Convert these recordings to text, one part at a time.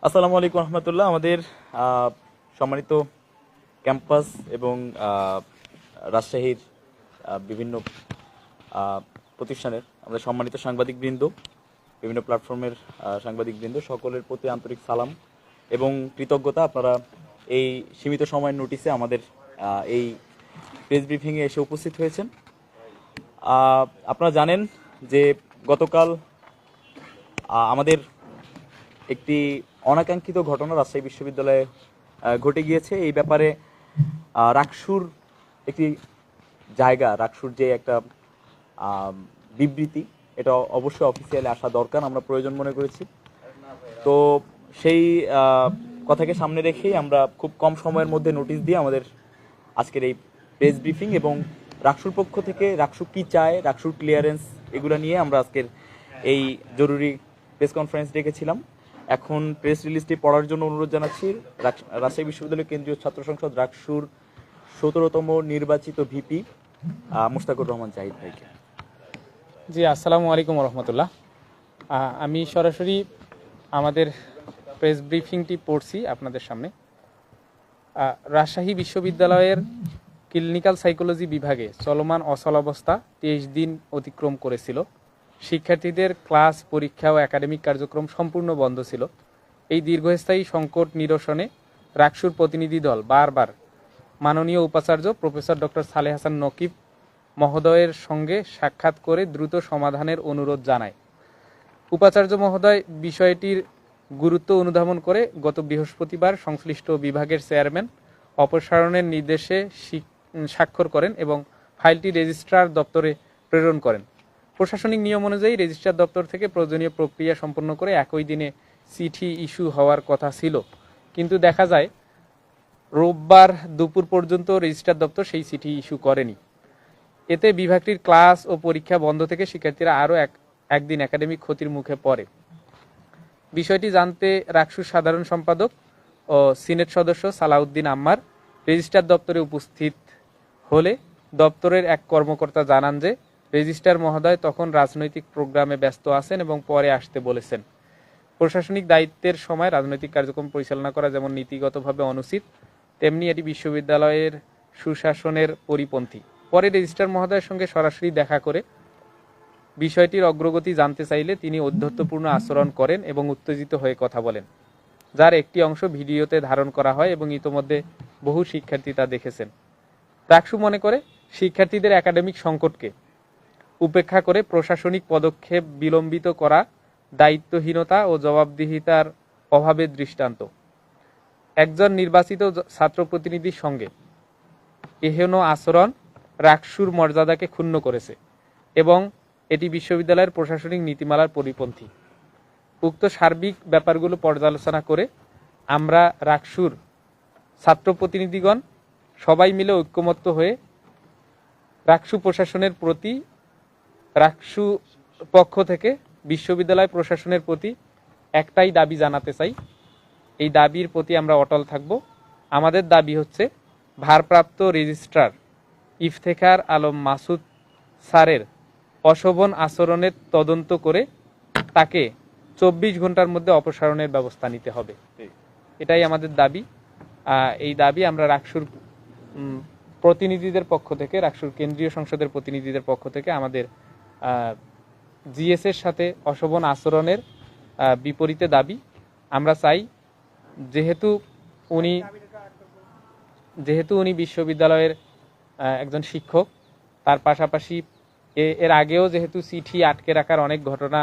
আসসালামু আলাইকুম রহমতুল্লাহ। আমাদের সম্মানিত ক্যাম্পাস এবং রাজশাহীর বিভিন্ন প্রতিষ্ঠানের আমাদের সম্মানিত সাংবাদিকবৃন্দ, বিভিন্ন প্ল্যাটফর্মের সাংবাদিকবৃন্দ সকলের প্রতি আন্তরিক সালাম এবং কৃতজ্ঞতা। আপনারা এই সীমিত সময়ের নোটিশে আমাদের এই প্রেস ব্রিফিংয়ে এসে উপস্থিত হয়েছেন। আপনারা জানেন যে গতকাল আমাদের একটি অনাকাঙ্ক্ষিত ঘটনা রাজশাহী বিশ্ববিদ্যালয়ে ঘটে গিয়েছে। এই ব্যাপারে রাকসুর একটি জায়গা, রাকসুর যে একটা বিবৃতি, এটা অবশ্যই অফিসিয়ালি আসা দরকার, আমরা প্রয়োজন মনে করেছি। তো সেই কথাকে সামনে রেখেই আমরা খুব কম সময়ের মধ্যে নোটিশ দিয়ে আমাদের আজকের এই প্রেস ব্রিফিং এবং রাকসুর পক্ষ থেকে রাকসু কী চায়, রাকসুর ক্লিয়ারেন্স, এগুলো নিয়ে আমরা আজকের এই জরুরি প্রেস কনফারেন্স ডেকেছিলাম। এখন প্রেস রিলিজটি পড়ার জন্য অনুরোধ জানাচ্ছি রাজশাহী বিশ্ববিদ্যালয় কেন্দ্রীয় ছাত্র সংসদ রাকসুর 17তম নির্বাচিত ভিপি মুশতাকুর রহমান জাহিদ ভাইকে। জি, আসসালামু আলাইকুম রহমতুল্লাহ। আমি সরাসরি আমাদের প্রেস ব্রিফিংটি পড়ছি আপনাদের সামনে। রাজশাহী বিশ্ববিদ্যালয়ের ক্লিনিক্যাল সাইকোলজি বিভাগে চলমান অচলাবস্থা 23 দিন অতিক্রম করেছিল। শিক্ষার্থীদের ক্লাস, পরীক্ষা ও একাডেমিক কার্যক্রম সম্পূর্ণ বন্ধ ছিল। এই দীর্ঘস্থায়ী সংকট নিরসনে রাকসুর প্রতিনিধি দল বারবার মাননীয় উপাচার্য প্রফেসর ডক্টর সালেহ হাসান নকিব মহোদয়ের সঙ্গে সাক্ষাৎ করে দ্রুত সমাধানের অনুরোধ জানায়। উপাচার্য মহোদয় বিষয়টির গুরুত্ব অনুধাবন করে গত বৃহস্পতিবার সংশ্লিষ্ট বিভাগের চেয়ারম্যান অপসারণের নির্দেশে স্বাক্ষর করেন এবং ফাইলটি রেজিস্ট্রার দপ্তরে প্রেরণ করেন। প্রশাসনিক নিয়ম অনুযায়ী রেজিস্ট্রার দপ্তর থেকে প্রয়োজনীয় প্রক্রিয়া সম্পন্ন করে একই দিনে চিঠি ইস্যু হওয়ার কথা ছিল, কিন্তু দেখা যায় রোববার দুপুর পর্যন্ত রেজিস্ট্রার দপ্তর সেই চিঠি ইস্যু করেনি। এতে বিভাগটির ক্লাস ও পরীক্ষা বন্ধ থেকে শিক্ষার্থীরা আরও একদিন একাডেমিক ক্ষতির মুখে পড়ে। বিষয়টি জানতে রাকসুর সাধারণ সম্পাদক ও সিনেট সদস্য সালাউদ্দিন আম্মার রেজিস্ট্রার দপ্তরে উপস্থিত হলে দপ্তরের এক কর্মকর্তা জানান যে রেজিস্ট্রার মহোদয় তখন রাজনৈতিক প্রোগ্রামে ব্যস্ত আছেন এবং পরে আসতে বলেছেন। প্রশাসনিক দায়িত্বের সময় রাজনৈতিক কার্যক্রম পরিচালনা করা যেমন নীতিগতভাবে অনুচিত, তেমনি এটি বিশ্ববিদ্যালয়ের সুশাসনের পরিপন্থী। পরে রেজিস্ট্রার মহোদয়ের সঙ্গে সরাসরি দেখা করে বিষয়টির অগ্রগতি জানতে চাইলে তিনি ঔদ্ধত্যপূর্ণ আচরণ করেন এবং উত্তেজিত হয়ে কথা বলেন, যার একটি অংশ ভিডিওতে ধারণ করা হয় এবং ইতোমধ্যে বহু শিক্ষার্থী তা দেখেছেন। রাকসু মনে করে শিক্ষার্থীদের একাডেমিক সংকটকে উপেক্ষা করে প্রশাসনিক পদক্ষেপ বিলম্বিত করা দায়িত্বহীনতা ও জবাবদিহিতার অভাবের দৃষ্টান্ত। একজন নির্বাচিত ছাত্র প্রতিনিধির সঙ্গে এহেন আচরণ রাকসুর মর্যাদাকে ক্ষুণ্ণ করেছে এবং এটি বিশ্ববিদ্যালয়ের প্রশাসনিক নীতিমালার পরিপন্থী। উক্ত সার্বিক ব্যাপারগুলো পর্যালোচনা করে আমরা রাকসুর ছাত্র প্রতিনিধিগণ সবাই মিলে ঐক্যমত্য হয়ে রাকসু প্রশাসনের প্রতি, রাকসু পক্ষ থেকে বিশ্ববিদ্যালয় প্রশাসনের প্রতি একটাই দাবি জানাতে চাই। এই দাবির প্রতি আমরা অটল থাকব। আমাদের দাবি হচ্ছে ভারপ্রাপ্ত রেজিস্ট্রার ইফতেখার আলম মাসুদ স্যারের অশোভন আচরণের তদন্ত করে তাকে 24 ঘন্টার মধ্যে অপসারণের ব্যবস্থা নিতে হবে। এটাই আমাদের দাবি। এই দাবি আমরা রাকসুর প্রতিনিধিদের পক্ষ থেকে, রাকসুর কেন্দ্রীয় সংসদের প্রতিনিধিদের পক্ষ থেকে আমাদের জিএস এর সাথে অশোভন আচরণের বিপরীতে দাবি। আমরা চাই যেহেতু উনি বিশ্ববিদ্যালয়ের একজন শিক্ষক, তার পাশাপাশি এর আগেও যেহেতু চিঠি আটকে রাখার অনেক ঘটনা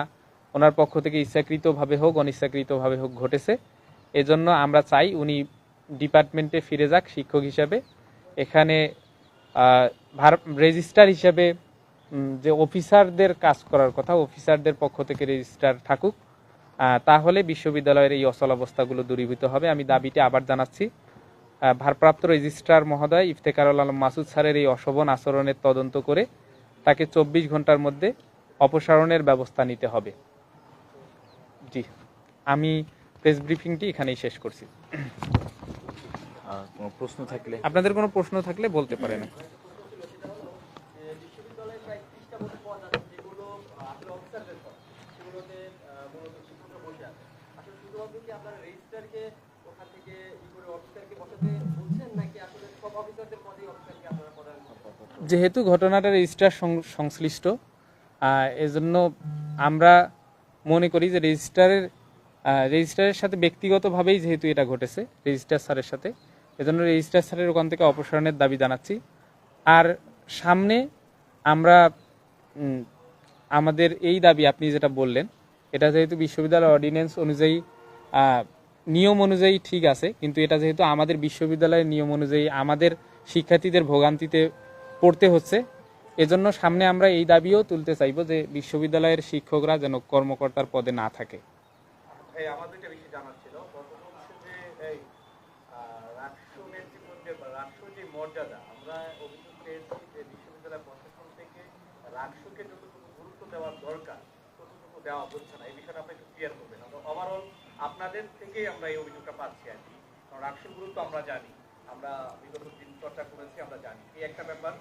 ওনার পক্ষ থেকে ইচ্ছাকৃতভাবে হোক অনিচ্ছাকৃতভাবে হোক ঘটেছে, এজন্য আমরা চাই উনি ডিপার্টমেন্টে ফিরে যাক শিক্ষক হিসাবে। এখানে রেজিস্ট্রার হিসাবে যে অফিসারদের কাজ করার কথা, অফিসারদের পক্ষ থেকে রেজিস্ট্রার থাকুক, তাহলে বিশ্ববিদ্যালয়ের এই অচলাবস্থাগুলো দূরীভূত হবে। আমি দাবিটি আবার জানাচ্ছি, ভারপ্রাপ্ত রেজিস্ট্রার মহোদয় ইফতেখারুল আলম মাসুদ স্যারের এই অশোভন আচরণের তদন্ত করে তাকে 24 ঘন্টার মধ্যে অপসারণের ব্যবস্থা নিতে হবে। জি, আমি প্রেস ব্রিফিংটি এখানেই শেষ করছি। কোনো প্রশ্ন থাকলে, আপনাদের কোনো প্রশ্ন থাকলে বলতে পারেন। যেহেতু ঘটনাটা রেজিস্ট্রার সংশ্লিষ্ট, এজন্য আমরা মনে করি যে রেজিস্ট্রারের সাথে ব্যক্তিগতভাবেই যেহেতু এটা ঘটেছে রেজিস্ট্রার স্যারের সাথে, এজন্য রেজিস্ট্রার স্যারের ওখান থেকে অপসারণের দাবি জানাচ্ছি। আর সামনে আমরা আমাদের এই দাবি আপনি যেটা বললেন, এটা যেহেতু বিশ্ববিদ্যালয় অর্ডিন্যান্স অনুযায়ী নিয়ম অনুযায়ী ঠিক আছে, কিন্তু এটা যেহেতু আমাদের বিশ্ববিদ্যালয়ের নিয়ম অনুযায়ী আমাদের শিক্ষার্থীদের ভোগান্তিতে পড়তে হচ্ছে, এজন্য সামনে আমরা এই দাবিও তুলতে চাইব যে বিশ্ববিদ্যালয়ের শিক্ষকরা যেন কর্মকর্তার পদে না থাকে। আমাদের একটা বিষয় জানার ছিল, প্রথম হচ্ছে যে এই রাষ্ট্র নেতৃত্বের বা রাষ্ট্রের যে মর্যাদা, আমরা অভিযোগ পেয়েছি যে বিশ্ববিদ্যালয় প্রশাসন থেকে রাষ্ট্রকে যতটুকু গুরুত্ব দেওয়ার দরকার ততটুকু দেওয়া হচ্ছে না। এই বিষয়টা আপনি একটু ক্লিয়ার করবেন। ওভারঅল আপনাদের থেকেই আমরা এই অভিযোগটা পাচ্ছি আর কি, কারণ রাষ্ট্রের গুরুত্ব আমরা জানি, আমরা বিগত দিন চর্চা করেছি, আমরা জানি এই একটা ব্যাপার।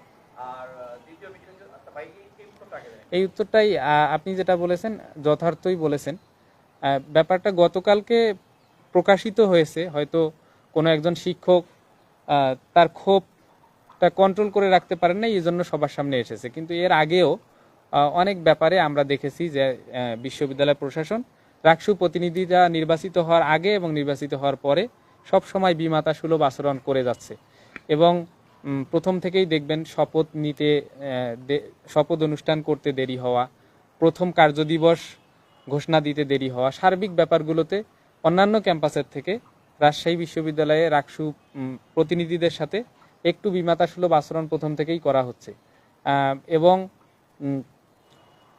আর দ্বিতীয় বিষয় হচ্ছে, আচ্ছা ভাই এই উত্তরটা আগে দেন। এই উত্তরটাই আপনি যেটা বলেছেন যথার্থই বলেছেন। ব্যাপারটা গতকালকে প্রকাশিত হয়েছে, হয়তো কোনো একজন শিক্ষক তার ক্ষোভটা কন্ট্রোল করে রাখতে পারেন না, এই জন্য সবার সামনে এসেছে। কিন্তু এর আগেও অনেক ব্যাপারে আমরা দেখেছি যে বিশ্ববিদ্যালয় প্রশাসন রাকসু প্রতিনিধিরা নির্বাচিত হওয়ার আগে এবং নির্বাচিত হওয়ার পরে সব সময় বিমাতা সুলভ আচরণ করে যাচ্ছে। এবং প্রথম থেকেই দেখবেন শপথ অনুষ্ঠান করতে দেরি হওয়া, প্রথম কার্যদিবস ঘোষণা দিতে দেরি হওয়া, সার্বিক ব্যাপারগুলোতে অন্যান্য ক্যাম্পাসের থেকে রাজশাহী বিশ্ববিদ্যালয়ে রাকসু প্রতিনিধিদের সাথে একটু বিমাতা সুলভ আচরণ প্রথম থেকেই করা হচ্ছে। এবং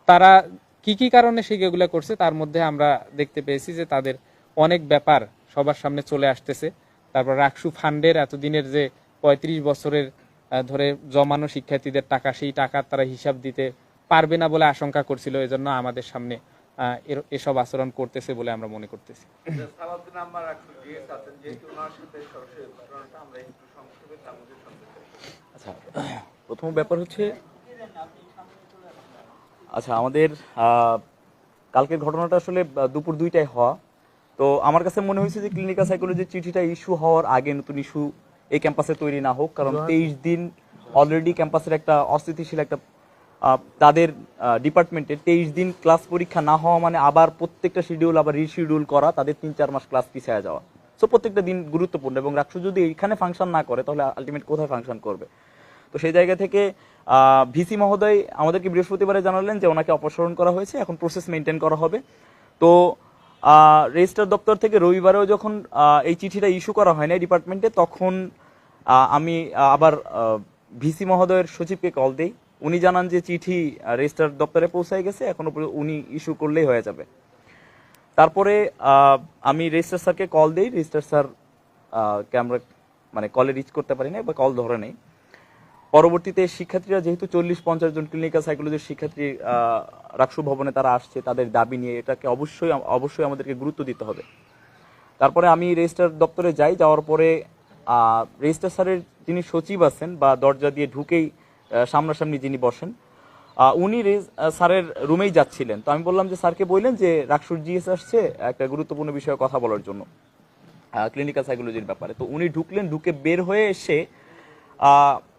তারা কি কি কারণে সেগুলো করছে তার মধ্যে আমরা দেখতে পেয়েছি যে তাদের অনেক ব্যাপার সবার সামনে চলে আসতেছে। তারপর রাকসু ফান্ডের এতদিনের যে ৩৫ বছরের ধরে জমানো শিক্ষার্থীদের টাকা, সেই টাকার তারা হিসাব দিতে পারবে না বলে আশঙ্কা করছিল, এজন্য আমাদের সামনে এসব আচরণ করতেছে বলে আমরা মনে করতেছি। আচ্ছা, প্রথম ব্যাপার হচ্ছে, আচ্ছা আমাদের কালকের ঘটনাটা আসলে দুপুর 2টায় হওয়া। তো আমার কাছে মনে হয়েছে যে ক্লিনিক্যাল সাইকোলজির চিঠিটা ইস্যু হওয়ার আগে নতুন ইস্যু এই ক্যাম্পাসে তৈরি না হোক, কারণ 23 দিন অলরেডি ক্যাম্পাসের একটা অস্থিতিশীল একটা তাদের ডিপার্টমেন্টে 23 দিন ক্লাস পরীক্ষা না হওয়া মানে আবার প্রত্যেকটা শিডিউল আবার রিশিডিউল করা, তাদের 3-4 মাস ক্লাস পিছিয়ে যাওয়া। সো প্রত্যেকটা দিন গুরুত্বপূর্ণ, এবং রাষ্ট্র যদি এইখানে ফাংশন না করে তাহলে আলটিমেট কোথায় ফাংশন করবে? তো সেই জায়গা থেকে ভিসি মহোদয় আমাদেরকে বৃহস্পতিবারে জানালেন যে ওনাকে অপসারণ করা হয়েছে, এখন প্রসেস মেনটেন করা হবে। তো রেজিস্ট্রার দপ্তর থেকে রবিবারেও যখন এই চিঠিটা ইস্যু করা হয় না ডিপার্টমেন্টে, তখন আমি আবার ভিসি মহোদয়ের সচিবকে কল দিই। উনি জানান যে চিঠি রেজিস্ট্রার দপ্তরে পৌঁছায় গেছে, এখন উনি ইস্যু করলেই হয়ে যাবে। তারপরে আমি রেজিস্ট্রার স্যারকে কল দিই, রেজিস্ট্রার স্যার আমরা মানে কলে রিচ করতে পারি না বা কল ধরে নেই। পরবর্তীতে শিক্ষার্থীরা যেহেতু 40-50 জন ক্লিনিক্যাল সাইকোলজির শিক্ষার্থী রাকসু ভবনে তারা আসছে তাদের দাবি নিয়ে, এটাকে অবশ্যই আমাদেরকে গুরুত্ব দিতে হবে। তারপরে আমি রেজিস্ট্রার দপ্তরে যাই, যাওয়ার পরে রেজিস্ট্রার স্যারের যিনি সচিব আছেন বা দরজা দিয়ে ঢুকেই সামনাসামনি যিনি বসেন, উনি স্যারের রুমেই যাচ্ছিলেন। তো আমি বললাম যে স্যারকে বললেন যে রাকসুর জিএস আসছে একটা গুরুত্বপূর্ণ বিষয়ে কথা বলার জন্য ক্লিনিক্যাল সাইকোলজির ব্যাপারে। তো উনি ঢুকলেন, ঢুকে বের হয়ে এসে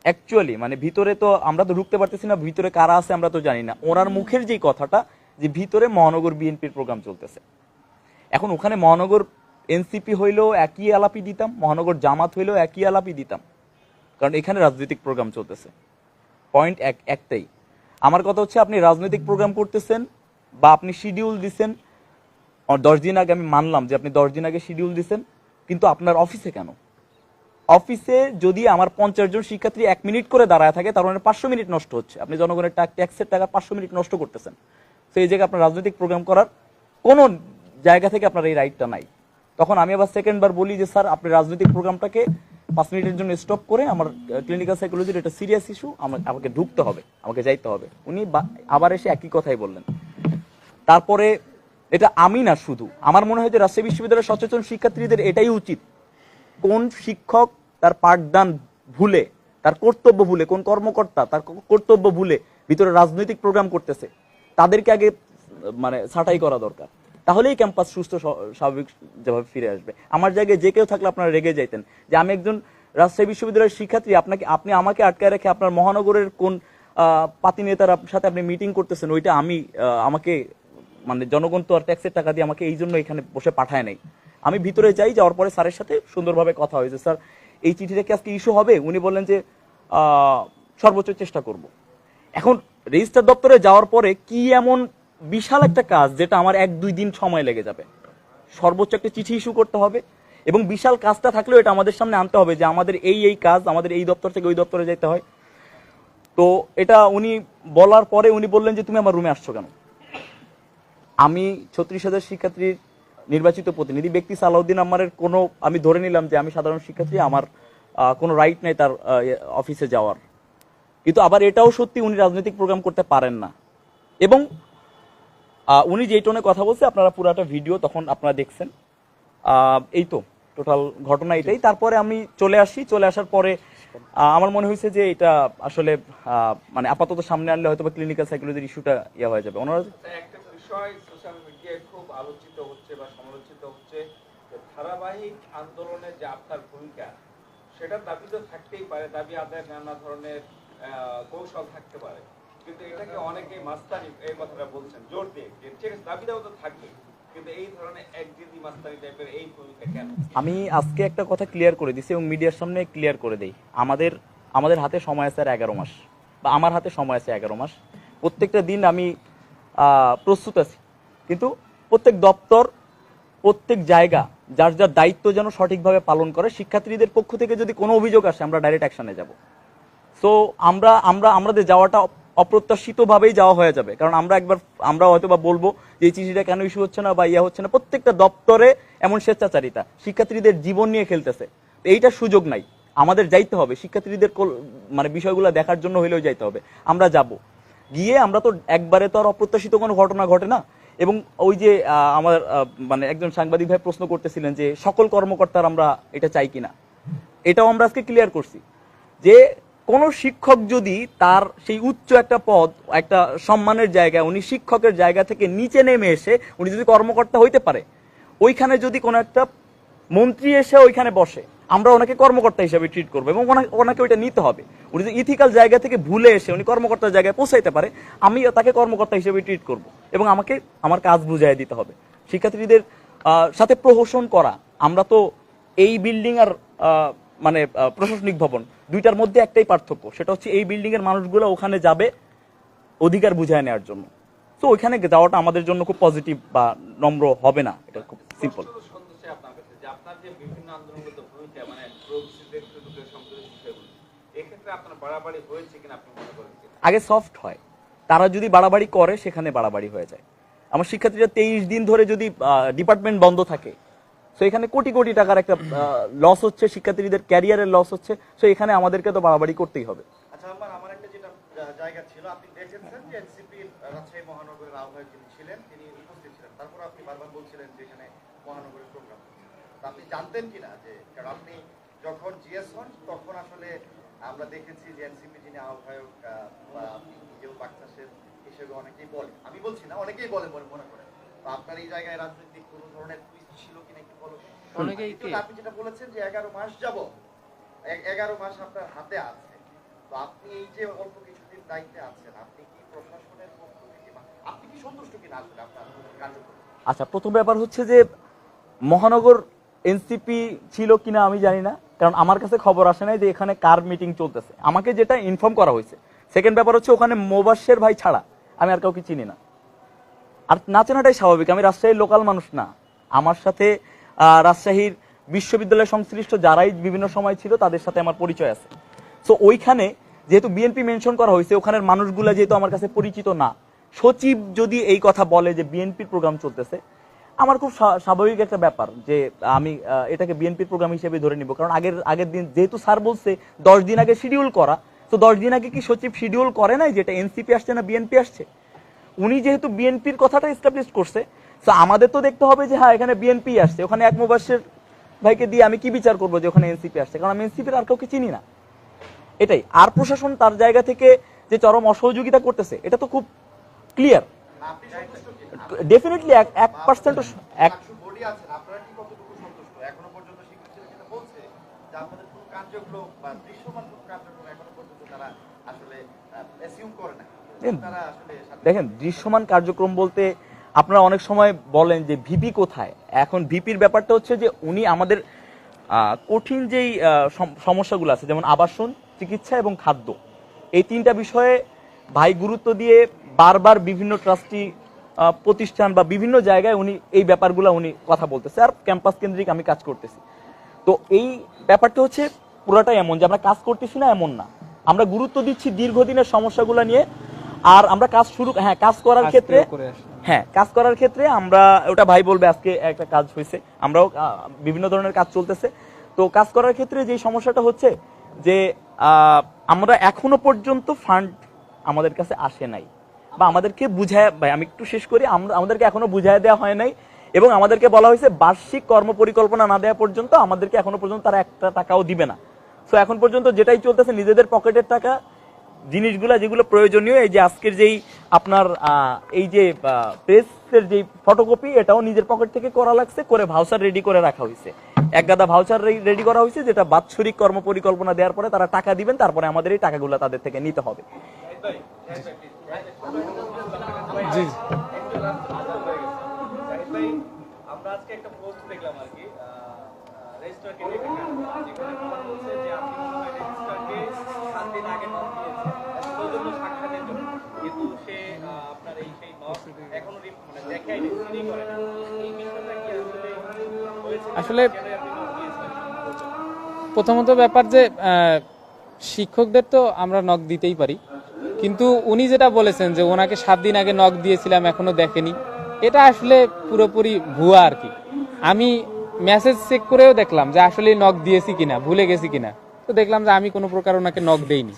অ্যাকচুয়ালি মানে ভিতরে তো আমরা তো ঢুকতে পারতেছি না, ভিতরে কারা আছে আমরা তো জানি না। ওনার মুখের যেই কথাটা যে ভিতরে মহানগর বিএনপির প্রোগ্রাম চলতেছে, এখন ওখানে মহানগর এনসিপি হইলেও একই আলাপি দিতাম, মহানগর জামাত হইলেও একই আলাপি দিতাম, কারণ এখানে রাজনৈতিক প্রোগ্রাম চলতেছে। পয়েন্ট একটাই, আমার কথা হচ্ছে আপনি রাজনৈতিক প্রোগ্রাম করতেছেন বা আপনি শিডিউল দিচ্ছেন 10 দিন আগে, আমি মানলাম যে আপনি 10 দিন আগে শিডিউল দিচ্ছেন, কিন্তু আপনার অফিসে কেন? অফিসে যদি আমার 50 জন শিক্ষার্থী 1 মিনিট করে দাঁড়ায় থাকে, তার মানে 500 মিনিট নষ্ট হচ্ছে। আপনি জনগণের ট্যাক্সের টাকা 500 মিনিট নষ্ট করতেছেন। তো এই জায়গায় আপনার রাজনৈতিক প্রোগ্রাম করার কোনো জায়গা থেকে আপনার এই রাইটটা নাই। তখন আমি আবার সেকেন্ডবার বলি যে স্যার আপনি রাজনৈতিক প্রোগ্রামটাকে 5 মিনিটের জন্য স্টপ করে আমার ক্লিনিক্যাল সাইকোলজির এটা সিরিয়াস ইস্যু, আমাকে ঢুকতে হবে, আমাকে যাইতে হবে। উনি আবার এসে একই কথাই বললেন। তারপরে এটা আমি না, শুধু আমার মনে হয় যে রাজশাহী বিশ্ববিদ্যালয়ের সচেতন শিক্ষার্থীদের এটাই উচিত, কোন শিক্ষক তার পাঠদান ভুলে, তার কর্তব্য ভুলে, কোন কর্মকর্তা তার কর্তব্য ভুলে ভিতরে রাজনৈতিক প্রোগ্রাম করতেছে, তাদেরকে আগে মানে ছাঁটাই করা দরকার। তাহলেই ক্যাম্পাস সুস্থ স্বাভাবিক যেভাবে ফিরে আসবে। আমার জায়গায় যে কেউ থাকলে আপনারা রেগে যাইতেন যে আমি একজন রাজশাহী বিশ্ববিদ্যালয়ের শিক্ষার্থী, আপনি আমাকে আটকায় রেখে আপনার মহানগরের কোন পাতি নেতার সাথে আপনি মিটিং করতেছেন, ওইটা আমাকে মানে জনগণ তো আর ট্যাক্সের টাকা দিয়ে আমাকে এই জন্য এখানে বসে পাঠায় নাই। আমি ভিতরে যাই, যাওয়ার পরে স্যারের সাথে সুন্দরভাবে কথা হয়েছে, স্যার এই চিঠিটা কি আজকে ইস্যু হবে? উনি বললেন যে সর্বোচ্চ চেষ্টা করব। এখন রেজিস্ট্রার দপ্তরে যাওয়ার পরে কি এমন বিশাল একটা কাজ যেটা আমার 1-2 দিন সময় লেগে যাবে? সর্বোচ্চ একটা চিঠি ইস্যু করতে হবে এবং বিশাল কাজটা থাকলেও এটা আমাদের সামনে আনতে হবে যে আমাদের এই কাজ, আমাদের এই দপ্তর থেকে ওই দপ্তরে যেতে হয়। তো এটা উনি বলার পরে উনি বললেন যে তুমি আমার রুমে আসছো কেন? আমি 36,000 শিক্ষার্থীর নির্বাচিত প্রতিনিধি ব্যক্তি সালাউদ্দিন আম্মারের কোনো, আমি ধরে নিলাম যে আমি সাধারণ শিক্ষার্থী, আমার কোনো রাইট নেই তার অফিসে যাওয়ার। কিন্তু আবার এটাও সত্যি উনি রাজনৈতিক প্রোগ্রাম করতে পারেন না। এবং উনি যে টোনে কথা বলছে আপনারা পুরাটা ভিডিও তখন আপনারা দেখছেন। এই তো টোটাল ঘটনা এটাই। তারপরে আমি চলে আসার পরে আমার মনে হয়েছে যে এটা আসলে মানে আপাতত সামনে আনলে হয়তো বা ক্লিনিক্যাল সাইকোলজির ইস্যুটা হয়ে যাবে। ওনারা একটা বিষয় সোশ্যাল মিডিয়ায় খুব আলোচিত হচ্ছে বা সমালোচিত হচ্ছে যে ধারাবাহিক আন্দোলনে যে আপনার ভূমিকা, সেটার দাবি তো থাকতেই পারে, দাবি আদায়ের নানা ধরনের কৌশল থাকতে পারে, কিন্তু এটাকে অনেকেই মাস্তানি এই কথাটা বলছেন জোর দিয়ে যে ঠিক আছে দাবি দেওয়া তো থাকবে, কিন্তু এই ধরনের একদিনই মাস্তানি টাইপের এই ভূমিকা কেন? আমি আজকে একটা কথা ক্লিয়ার করে দিছি এবং মিডিয়ার সামনে ক্লিয়ার করে দেই, আমাদের হাতে সময় আছে আর 11 মাস, বা আমার হাতে সময় আছে 11 মাস। প্রত্যেকটা দিন আমি প্রস্তুত আছি, কিন্তু প্রত্যেক দপ্তর প্রত্যেক জায়গা যার যার দায়িত্ব যেন সঠিকভাবে পালন করে। শিক্ষার্থীদের পক্ষ থেকে যদি কোনো অভিযোগ আসে আমরা ডাইরেক্ট অ্যাকশনে যাব। সো আমাদের যাওয়াটা অপ্রত্যাশিতভাবেই যাওয়া হয়ে যাবে, কারণ আমরা হয়তো বা বলবো যে এই চিঠিটা কেন ইস্যু হচ্ছে না বা হচ্ছে না। প্রত্যেকটা দপ্তরে এমন স্বেচ্ছাচারিতা, শিক্ষার্থীদের জীবন নিয়ে খেলতেছে। এইটা সুযোগ নাই, আমাদের যাইতে হবে, শিক্ষার্থীদের মানে বিষয়গুলো দেখার জন্য হইলেও যাইতে হবে। আমরা যাব, গিয়ে আমরা তো একবারে তো আর অপ্রত্যাশিত কোনো ঘটনা ঘটে না। এবং ওই যে আমার মানে একজন সাংবাদিক ভাই প্রশ্ন করতেছিলেন যে সকল কর্মকর্তার আমরা এটা চাই কিনা, এটাও আমরা আজকে ক্লিয়ার করছি যে কোন শিক্ষক যদি তার সেই উচ্চ একটা পদ, একটা সম্মানের জায়গায়, উনি শিক্ষকের জায়গা থেকে নিচে নেমে এসে উনি যদি কর্মকর্তা হইতে পারে, ওইখানে যদি কোনো একটা মন্ত্রী এসে ওইখানে বসে, আমরা ওনাকে কর্মকর্তা হিসেবে ট্রিট করবো এবং ওনাকে ওইটা নিতে হবে। উনি যদি ইথিক্যাল জায়গা থেকে ভুলে এসে উনি কর্মকর্তার জায়গায় পৌঁছাইতে পারে, আমি তাকে কর্মকর্তা হিসেবে ট্রিট করব এবং আমাকে আমার কাজ বুঝাই দিতে হবে। শিক্ষার্থীদের সাথে প্রহসন করা, আমরা তো এই বিল্ডিং আর মানে প্রশাসনিক ভবন দুইটার মধ্যে একটাই পার্থক্য, সেটা হচ্ছে এই বিল্ডিং এর মানুষগুলো ওখানে যাবে অধিকার বুঝায় নেওয়ার জন্য। তো ওইখানে যাওয়াটা আমাদের জন্য খুব পজিটিভ বা নম্র হবে না, এটা খুব সিম্পল। আপনার কাছে যে আপনার যে বিভিন্ন আন্দোলনগত ভূমিকা, মানে প্রগতিশীলদের বিরুদ্ধে সংশ্লিষ্ট বিষয়গুলো, এক্ষেত্রে আপনার বাড়াবাড়ি হয়েছে কিনা আপনি মনে করেন? আগে সফট হয়, তারা যদি বাড়াবাড়ি করে সেখানে বাড়াবাড়ি হয়ে যায়। আমার শিক্ষার্থীরা 23 দিন ধরে যদি ডিপার্টমেন্ট বন্ধ থাকে, তো এখানে কোটি কোটি টাকার একটা লস হচ্ছে, শিক্ষার্থীদের ক্যারিয়ারের লস হচ্ছে। তো এখানে আমাদেরকে তো বাড়াবাড়ি করতেই হবে। আচ্ছা, আমার একটা যেটা জায়গা ছিল, আপনি দেখেছেন যে এনসিপির রাজশাহী মহানগরের আহ্বায়ক যিনি ছিলেন তিনি উপস্থিত ছিলেন, তারপর আপনি বারবার বলছিলেন যে এখানে মহানগরের প্রোগ্রাম। আপনি জানতেন কিনা যে, কারণ আপনি যখন জিএস হন তখন আসলে আমরা দেখেছি যে এনসিপি যিনি আহ্বায়ক বা আপনি নিজেও বাকচাষের হিসেবে অনেকেই বলে, আমি বলছি না, অনেকেই বলে মনে করেন, তো আপনার এই জায়গায় রাজনৈতিক কোনো ধরনের টুইস্ট ছিল কিনা একটু বলুন। আপনি যেটা বলেছেন যে 11 মাস যাব, 11 মাস আপনার হাতে আছে, তো আপনি এই যে অল্প কিছুদিন দায়িত্বে আছেন, আপনি কি প্রশাসনের পক্ষ থেকে আপনি কি সন্তুষ্ট কিনা আসলে আপনার কার্যক্রম? আচ্ছা, প্রথম ব্যাপার হচ্ছে যে মহানগর এনসিপি ছিল কিনা আমি জানি না, কারণ আমার কাছে খবর আসে নাই যে এখানে কার মিটিং চলতেছে, আমাকে যেটা ইনফর্ম করা হয়েছে। সেকেন্ড ব্যাপার হচ্ছে ওখানে মোবাশ্বের ভাই ছাড়া আমি আর কাউকে চিনি না, আর না চেনাটাই স্বাভাবিক। আমি রাজশাহীর লোকাল মানুষ না, আমার সাথে রাজশাহীর বিশ্ববিদ্যালয় সংশ্লিষ্ট যারাই বিভিন্ন সময় ছিল তাদের সাথে আমার পরিচয় আছে। সো ওইখানে যেহেতু বিএনপি মেনশন করা হয়েছে, ওখানের মানুষগুলা যেহেতু আমার কাছে পরিচিত না, সচিব যদি এই কথা বলে যে বিএনপির প্রোগ্রাম চলতেছে, আমার খুব স্বাভাবিক একটা ব্যাপার যে আমি এটাকে বিএনপির প্রোগ্রাম হিসেবে ধরে নিব। কারণ আগের দিন যেহেতু স্যার বলছে 10 দিন আগে শিডিউল করা, তো 10 দিন আগে কি সচিব শিডিউল করে নাই যেটা এনসিপি আসছে না বিএনপি আসছে? উনি যেহেতু বিএনপির কথাটা এস্টাবলিশ করছে, তো আমাদের তো দেখতে হবে যে হ্যাঁ এখানে বিএনপি আসছে, ওখানে এক মুবাশ্বের ভাইকে দিয়ে আমি কি বিচার করবো যে ওখানে এনসিপি আসছে? কারণ আমি এনসিপির আর কাউকে চিনি না, এটাই। আর প্রশাসন তার জায়গা থেকে যে চরম অসহযোগিতা করতেছে এটা তো খুব ক্লিয়ার। ডেফিনেটলি 1% রাষ্ট্র বডি আছেন, আপনারা কি কতটুকু সন্তুষ্ট? এখনো পর্যন্ত শিক্ষার্থীরা যেটা বলছে যে আপনাদের কোনো কার্যক্রম বা দৃশ্যমান কোনো কার্যক্রম এখনো পর্যন্ত তারা আসলে অ্যাসিউম করে না, তারা আসলে দেখেন দৃশ্যমান কার্যক্রম বলতে আপনারা অনেক সময় বলেন যে ভিপি কোথায়। এখন ভিপির ব্যাপারটা হচ্ছে যে উনি আমাদের কঠিন যেই সমস্যাগুলো আছে, যেমন আবাসন, চিকিৎসা এবং খাদ্য, এই 3টা বিষয়ে ভাই গুরুত্ব দিয়ে বারবার বিভিন্ন ট্রাস্টি প্রতিষ্ঠান বা বিভিন্ন জায়গায় উনি এই ব্যাপারগুলো উনি কথা বলতেছে, আর ক্যাম্পাস কেন্দ্রিক আমি কাজ করতেছি। তো এই ব্যাপারটা হচ্ছে পুরোটাই এমন যে আমরা কাজ করতেছি না এমন না, আমরা গুরুত্ব দিচ্ছি দীর্ঘদিনের সমস্যাগুলো নিয়ে। আর আমরা কাজ কাজ করার ক্ষেত্রে কাজ করার ক্ষেত্রে আমরা, ওটা ভাই বলবে, আজকে একটা কাজ হয়েছে, আমরাও বিভিন্ন ধরনের কাজ চলতেছে। তো কাজ করার ক্ষেত্রে যে সমস্যাটা হচ্ছে যে আমরা এখনো পর্যন্ত ফান্ড আমাদের কাছে আসে নাই, বা আমাদেরকে বুঝায়, ভাই আমি একটু শেষ করি, আমাদেরকে এখনো বুঝায় দেওয়া হয় নাই, এবং আমাদেরকে বলা হয়েছে বার্ষিক কর্ম পরিকল্পনা না দেওয়া পর্যন্ত আমাদেরকে এখনো পর্যন্ত তারা একটা টাকাও দিবে না। তো এখন পর্যন্ত যেটাই চলতেছে নিজেদের পকেটের টাকা, জিনিসগুলা যেগুলো প্রয়োজনীয়, এই যে আজকের যেই আপনার এই যে প্রেসের যেই ফটোকপি, এটাও নিজের পকেট থেকে করা লাগছে, করে ভাউচার রেডি করে রাখা হয়েছে, এক গাদা ভাউচার রেডি করা হয়েছে, যেটা বাৎসরিক কর্ম পরিকল্পনা দেওয়ার পরে তারা টাকা দিবেন, তারপরে আমাদের এই টাকাগুলো তাদের থেকে নিতে হবে। জি আমরা আজকে একটা পোস্ট দেখলাম আর কি, রেজিস্ট্রারকে নিয়ে, যেখানে বলা হচ্ছে যে আপনি মনে হয় রেজিস্ট্রারকে 7 দিন আগে নক দিয়েছেন সৌজন্য সাক্ষাতের জন্য, কিন্তু সে আপনার সেই নক এখনো মানে দেখায়নি, সিনই করে না। এই বিষয়টা কি আসলে প্রথমত ব্যাপার যে শিক্ষকদের তো আমরা নক দিতেই পারি, কিন্তু উনি যেটা বলেছেন যে ওনাকে 7 দিন আগে নক দিয়েছিলাম এখনো দেখেনি, এটা আসলে পুরোপুরি ভুয়া আর কি। আমি মেসেজ চেক করেও দেখলাম যে আসলে নক দিয়েছি কিনা, ভুলে গেছি কিনা, তো দেখলাম যে আমি কোনো প্রকার ওনাকে নক দেইনি।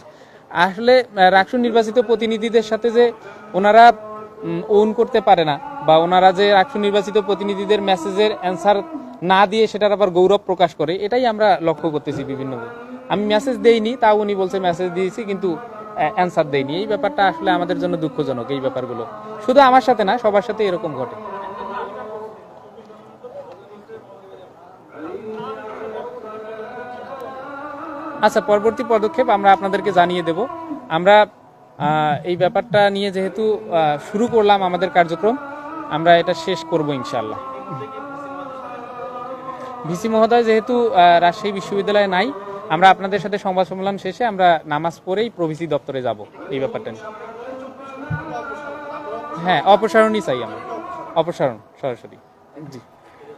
আসলে রাষ্ট্র নির্বাচিত প্রতিনিধিদের সাথে যে ওনারা ওন করতে পারে না, বা ওনারা যে রাষ্ট্র নির্বাচিত প্রতিনিধিদের মেসেজের অ্যান্সার না দিয়ে সেটার আবার গৌরব প্রকাশ করে, এটাই আমরা লক্ষ্য করতেছি বিভিন্ন। আমি মেসেজ দেইনি, তাও উনি বলছে মেসেজ দিয়েছি কিন্তু অ্যান্সার দেয়নি। এই ব্যাপারটা আসলে আমাদের জন্য দুঃখজনক। এই ব্যাপারগুলো শুধু আমার সাথে না, সবার সাথে এরকম ঘটে। আচ্ছা, পরবর্তী পদক্ষেপ আমরা আপনাদেরকে জানিয়ে দেব। আমরা এই ব্যাপারটা নিয়ে যেহেতু শুরু করলাম আমাদের কার্যক্রম, আমরা এটা শেষ করব ইনশাআল্লাহ। ভিসি মহোদয় যেহেতু রাজশাহী বিশ্ববিদ্যালয়ে নাই, আমরা আপনাদের সাথে সংবাদ সম্মেলন শেষে আমরা নামাজ পড়েই প্রভিসি দপ্তরে যাব এই ব্যাপারটা নিয়ে। হ্যাঁ, অপসারণই চাই আমরা, অপসারণ সরাসরি। জি,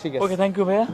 ঠিক আছে। ওকে, থ্যাংক ইউ ভাইয়া।